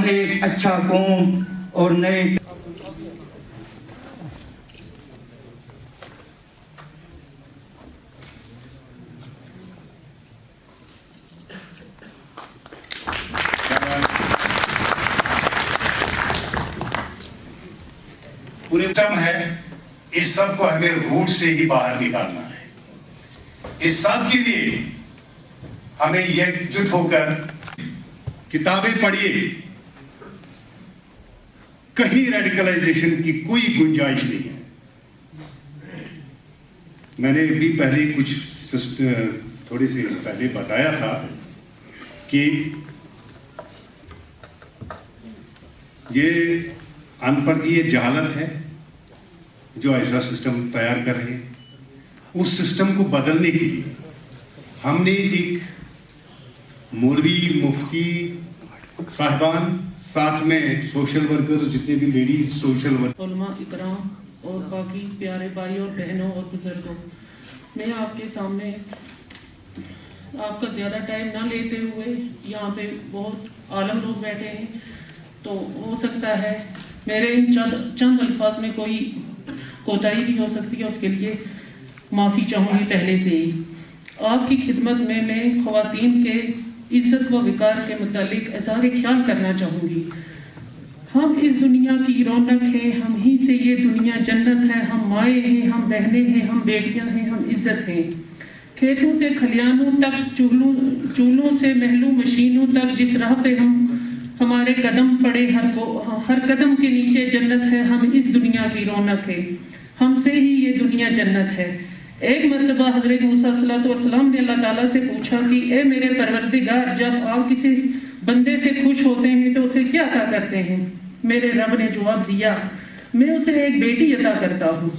हम एक अच्छा कौम और नए पूरे उत्तम है। इस सब को हमें रूट से ही बाहर निकालना है। इस सब के लिए हमें एकजुट होकर किताबें पढ़िए। कहीं रेडिकलाइजेशन की कोई गुंजाइश नहीं है। मैंने भी पहले कुछ थोड़ी सी पहले बताया था कि ये अनपढ़ की ये जहालत है जो ऐसा सिस्टम तैयार कर रहे हैं। उस सिस्टम को बदलने के लिए हमने एक मौलवी, मुफ्ती साहिबान, साथ में सोशल वर्कर, जितने भी लेडीज सोशल वर्कर, उलमा इकराम और बाकी प्यारे भाई और बहनों और बुजुर्गों, मैं आपके सामने आपका ज़्यादा टाइम ना लेते हुए, यहाँ पे बहुत आलम लोग बैठे हैं, तो हो सकता है मेरे इन चंद अल्फाज में कोई कोताही भी हो सकती है, उसके लिए माफ़ी चाहूँगी पहले से ही। आपकी खिदमत में मैं ख़वातीन के इज्जत व विकार के मुतालिक इज़हार ख्याल करना चाहूँगी। हम इस दुनिया की रौनक हैं, हम ही से ये दुनिया जन्नत है। हम माए हैं, हम बहनें हैं, हम बेटियां हैं, हम इज्जत हैं। खेतों से खलियानों तक, चूल्हों से महलों मशीनों तक, जिस राह पे हमारे कदम पड़े, हर कदम के नीचे जन्नत है। हम इस दुनिया की रौनक है, हमसे ही ये दुनिया जन्नत है। एक मरतबा हज़रत मूसा सल्लल्लाहु ने अल्लाह ताला से पूछा कि ए मेरे परवरदिगार, जब आप किसी बंदे से खुश होते हैं तो उसे क्या अता करते हैं? मेरे रब ने जवाब दिया, मैं उसे एक बेटी अता करता हूँ।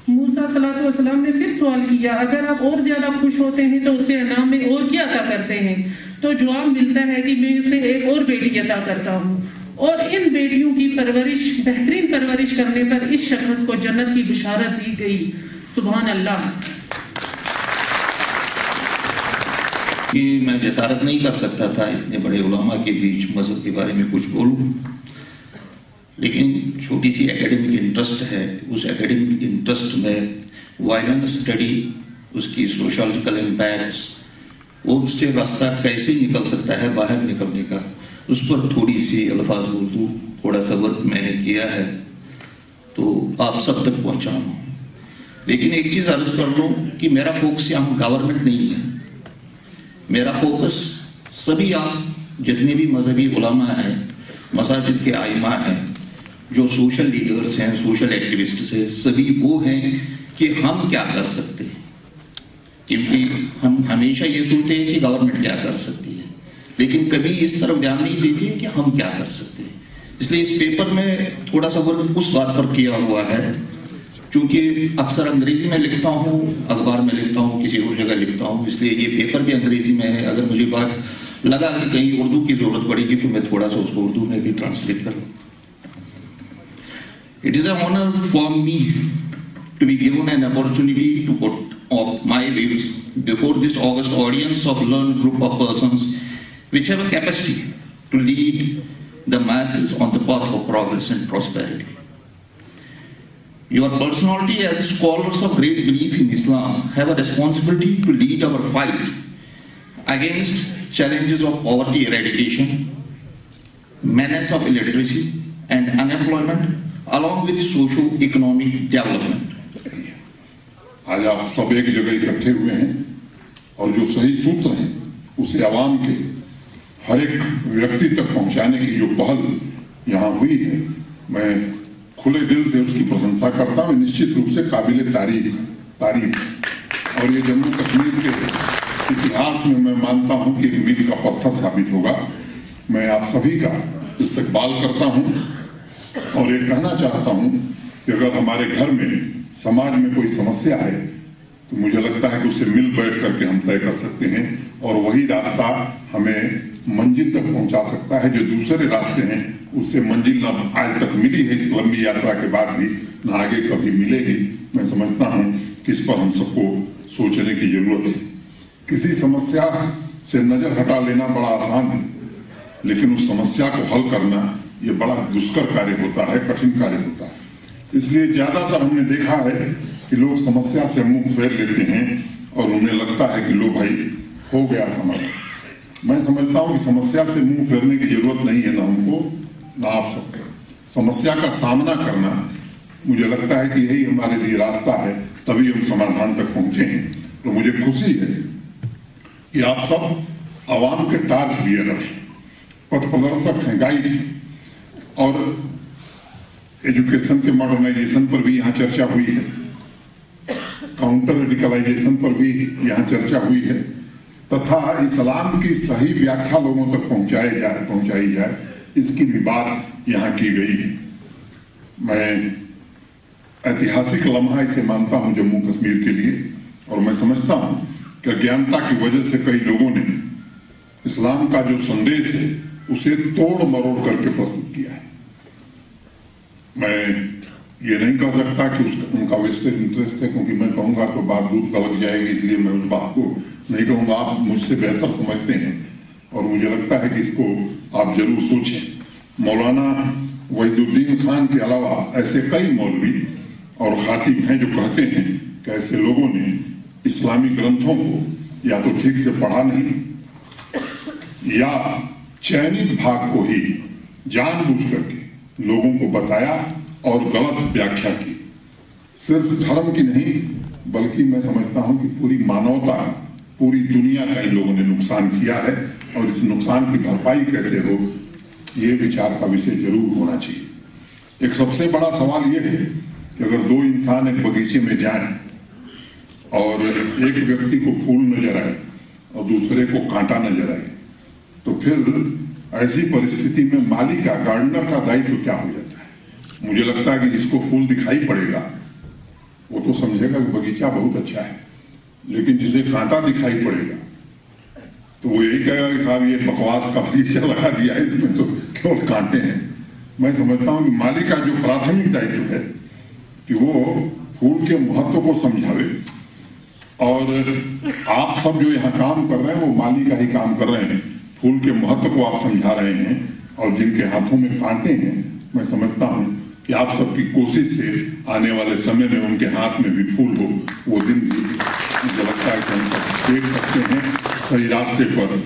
मूसा सल्लल्लाहु अलैहि वसल्लम ने फिर सवाल किया, अगर आप और ज्यादा खुश होते हैं तो उसे इनाम में और क्या अता करते हैं? तो जवाब मिलता है कि मैं उसे एक और बेटी अता करता हूँ, और इन बेटियों की परवरिश, बेहतरीन परवरिश करने पर इस शख्स को जन्नत की बिशारत दी गई। सुभान अल्लाह। कि मैं जसारत नहीं कर सकता था इतने बड़े उलमा के बीच मजहब के बारे में कुछ बोलूं, लेकिन छोटी सी एकेडमिक इंटरेस्ट है। उस एकेडमिक इंटरेस्ट में वायलेंस स्टडी, उसकी सोशल इम्पैक्ट्स और उससे रास्ता कैसे निकल सकता है बाहर निकलने का, उस पर थोड़ी सी अल्फाज बोल दूं। थोड़ा सा वर्क मैंने किया है तो आप सब तक पहुंचाऊं। लेकिन एक चीज अर्ज कर लूं कि मेरा फोकस यहाँ गवर्नमेंट नहीं है। मेरा फोकस सभी आप जितने भी मजहबी उलमा हैं, मसाजिद के आइमा हैं, जो सोशल लीडर्स हैं, सोशल एक्टिविस्ट्स हैं, सभी वो हैं कि हम क्या कर सकते हैं। क्योंकि हम हमेशा ये सोचते हैं कि गवर्नमेंट क्या कर सकती है, लेकिन कभी इस तरफ ध्यान नहीं देती है कि हम क्या कर सकते हैं। इसलिए इस पेपर में थोड़ा सा वर्क उस बात पर किया हुआ है। चूंकि अक्सर अंग्रेजी में लिखता हूँ, अखबार में लिखता हूँ, किसी और जगह लिखता हूँ, इसलिए ये पेपर भी अंग्रेजी में है। अगर मुझे बात लगा कि कहीं उर्दू की जरूरत पड़ेगी तो मैं थोड़ा सा उसको उर्दू में भी ट्रांसलेट कर लूँ। It is an honor for me to be given an opportunity to put up my views before this august audience of learned group of persons which have a capacity to lead the masses on the path of progress and prosperity. Your personality as scholars of great belief in Islam have a responsibility to lead our fight against challenges of poverty eradication, menace of illiteracy and unemployment, along with socio-economic development. आज आप सब एक जगह इकट्ठे हुए हैं और जो सही सूत्र हैं उसे आवाम के हर एक व्यक्ति तक पहुंचाने की जो पहल यहाँ हुई है, मैं खुले दिल से उसकी प्रशंसा करता हूँ। निश्चित रूप से काबिल तारीफ और ये जम्मू कश्मीर के इतिहास में मैं मानता हूँ कि मील का पत्थर साबित होगा। मैं आप सभी का इस्तकबाल करता हूँ और ये कहना चाहता हूँ कि अगर हमारे घर में, समाज में कोई समस्या है तो मुझे लगता है कि उसे मिल बैठ करके हम तय कर सकते हैं और वही रास्ता हमें मंजिल तक पहुंचा सकता है। जो दूसरे रास्ते हैं उससे मंजिल न आज तक मिली है इस लंबी यात्रा के बाद भी, न आगे कभी मिलेगी। मैं समझता हूं कि इस पर हम सबको सोचने की जरूरत है। किसी समस्या से नजर हटा लेना बड़ा आसान है लेकिन उस समस्या को हल करना ये बड़ा दुष्कर कार्य होता है, कठिन कार्य होता है। इसलिए ज्यादातर हमने देखा है कि लोग समस्या से मुंह फेर लेते हैं और उन्हें लगता है कि लो भाई हो गया समाधान। मैं समझता हूं कि समस्या से मुंह फेरने की जरूरत नहीं है, ना हमको ना आप सबको। समस्या का सामना करना, मुझे लगता है कि यही हमारे लिए रास्ता है, तभी हम समाधान तक पहुंचे हैं। तो मुझे खुशी है कि आप सब आवाम के टार्च बियर हैं, पथ प्रदर्शक हैं, गाइड हैं। और एजुकेशन के मॉडर्नाइजेशन पर भी यहाँ चर्चा हुई है, काउंटर रेडिकलाइजेशन पर भी यहाँ चर्चा हुई है, तथा इस्लाम की सही व्याख्या लोगों तक पहुंचाई जाए, इसकी भी बात यहाँ की गई है। मैं ऐतिहासिक लम्हा इसे मानता हूं जम्मू कश्मीर के लिए, और मैं समझता हूं कि अज्ञानता की वजह से कई लोगों ने इस्लाम का जो संदेश है उसे तोड़ मरोड़ करके प्रस्तुत किया है। मैं ये नहीं कह सकता कि उनका वेस्टेड इंटरेस्ट है, क्योंकि मैं कहूंगा तो बात दूर का लग जाएगी, इसलिए मैं उस बात को नहीं कहूंगा। आप मुझसे बेहतर समझते हैं और मुझे लगता है कि इसको आप जरूर सोचें। मौलाना वहीदुद्दीन खान के अलावा ऐसे कई मौलवी और खातिब हैं जो कहते हैं कि ऐसे लोगों ने इस्लामी ग्रंथों को या तो ठीक से पढ़ा नहीं या चयनित भाग को ही जानबूझ करके लोगों को बताया और गलत व्याख्या की। सिर्फ धर्म की नहीं, बल्कि मैं समझता हूं कि पूरी मानवता, पूरी दुनिया का इन लोगों ने नुकसान किया है, और इस नुकसान की भरपाई कैसे हो, ये विचार का विषय जरूर होना चाहिए। एक सबसे बड़ा सवाल ये है कि अगर दो इंसान एक बगीचे में जाएं और एक व्यक्ति को फूल नजर आए और दूसरे को कांटा नजर आए, तो फिर ऐसी परिस्थिति में माली का, गार्डनर का दायित्व क्या हो जाता है? मुझे लगता है कि जिसको फूल दिखाई पड़ेगा वो तो समझेगा कि बगीचा बहुत अच्छा है, लेकिन जिसे कांटा दिखाई पड़ेगा तो वो यही कहेगा कि साहब ये बकवास का बगीचा लगा दिया है, इसमें तो केवल कांटे हैं। मैं समझता हूं कि माली का जो प्राथमिक दायित्व है कि वो फूल के महत्व को समझावे, और आप सब जो यहाँ काम कर रहे हैं वो माली का ही काम कर रहे हैं। फूल के महत्व को आप समझा रहे हैं, और जिनके हाथों में कांटे हैं, मैं समझता हूं कि आप सबकी कोशिश से आने वाले समय में उनके हाथ में भी फूल हो, वो दिन भी मुझे लगता है कि हम सब देख सकते हैं। सही रास्ते पर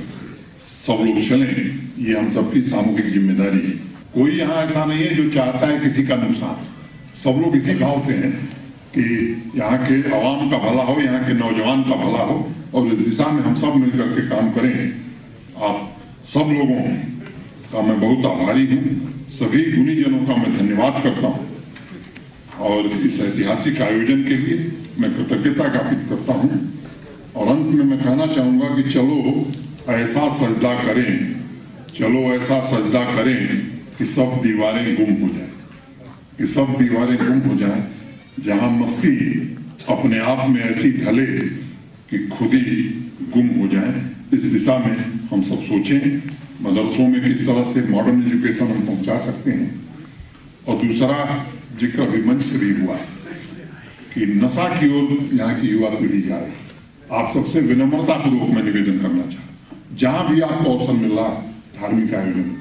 सब लोग चलें, ये हम सबकी सामूहिक जिम्मेदारी है। कोई यहाँ ऐसा नहीं है जो चाहता है किसी का नुकसान। सब लोग इसी भाव से हैं कि यहाँ के आवाम का भला हो, यहाँ के नौजवान का भला हो, और इस दिशा में हम सब मिलकर के काम करें। आप सब लोगों का मैं बहुत आभारी हूँ, सभी गुणीजनों का मैं धन्यवाद करता हूँ, और इस ऐतिहासिक आयोजन के लिए मैं कृतज्ञता ज्ञापित करता हूँ। और अंत में मैं कहना चाहूंगा कि चलो ऐसा सजदा करें, चलो ऐसा सजदा करें कि सब दीवारें गुम हो जाए, कि सब दीवारें गुम हो जाए, जहां मस्ती अपने आप में ऐसी ढले कि खुद ही गुम हो जाए। इस दिशा में हम सब सोचें, मदरसों में किस तरह से मॉडर्न एजुकेशन हम पहुंचा सकते हैं। और दूसरा जिक्र भी मंच से भी हुआ है कि नशा की ओर यहाँ की युवा पीढ़ी जा रही है। आप सबसे विनम्रता पूर्वक मैं निवेदन करना चाहता हूं, जहां भी आपको अवसर मिल रहा है धार्मिक आयोजन,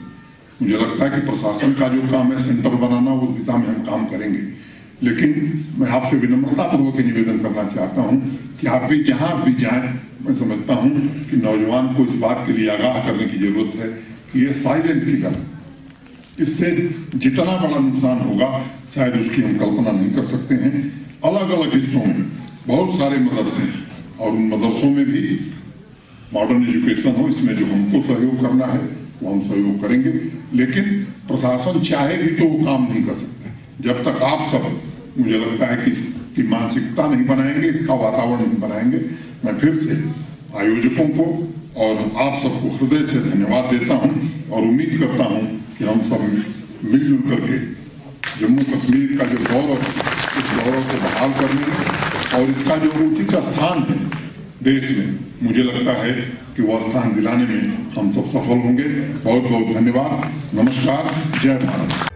मुझे लगता है कि प्रशासन का जो काम है सेंटर बनाना, उस दिशा में हम काम करेंगे। लेकिन मैं आपसे विनम्रता पूर्वक निवेदन करना चाहता हूं कि आप भी जहां भी जाएं, मैं समझता हूं कि नौजवान को इस बात के लिए आगाह करने की जरूरत है कि ये साइलेंट किलर, इससे जितना बड़ा नुकसान होगा शायद उसकी हम कल्पना नहीं कर सकते हैं। अलग अलग हिस्सों में बहुत सारे मदरसे हैं, और उन मदरसों में भी मॉडर्न एजुकेशन हो, इसमें जो हमको सहयोग करना है वो हम सहयोग करेंगे। लेकिन प्रशासन चाहे भी तो वो काम नहीं कर सकता जब तक आप सब, मुझे लगता है कि इसकी मानसिकता नहीं बनाएंगे, इसका वातावरण नहीं बनाएंगे। मैं फिर से आयोजकों को और आप सबको हृदय से धन्यवाद देता हूं, और उम्मीद करता हूं कि हम सब मिलजुल करके जम्मू कश्मीर का जो गौरव, इस गौरव को बहाल करने और इसका जो उचित स्थान है देश में, मुझे लगता है कि वह स्थान दिलाने में हम सब सफल होंगे। बहुत बहुत धन्यवाद। नमस्कार। जय भारत।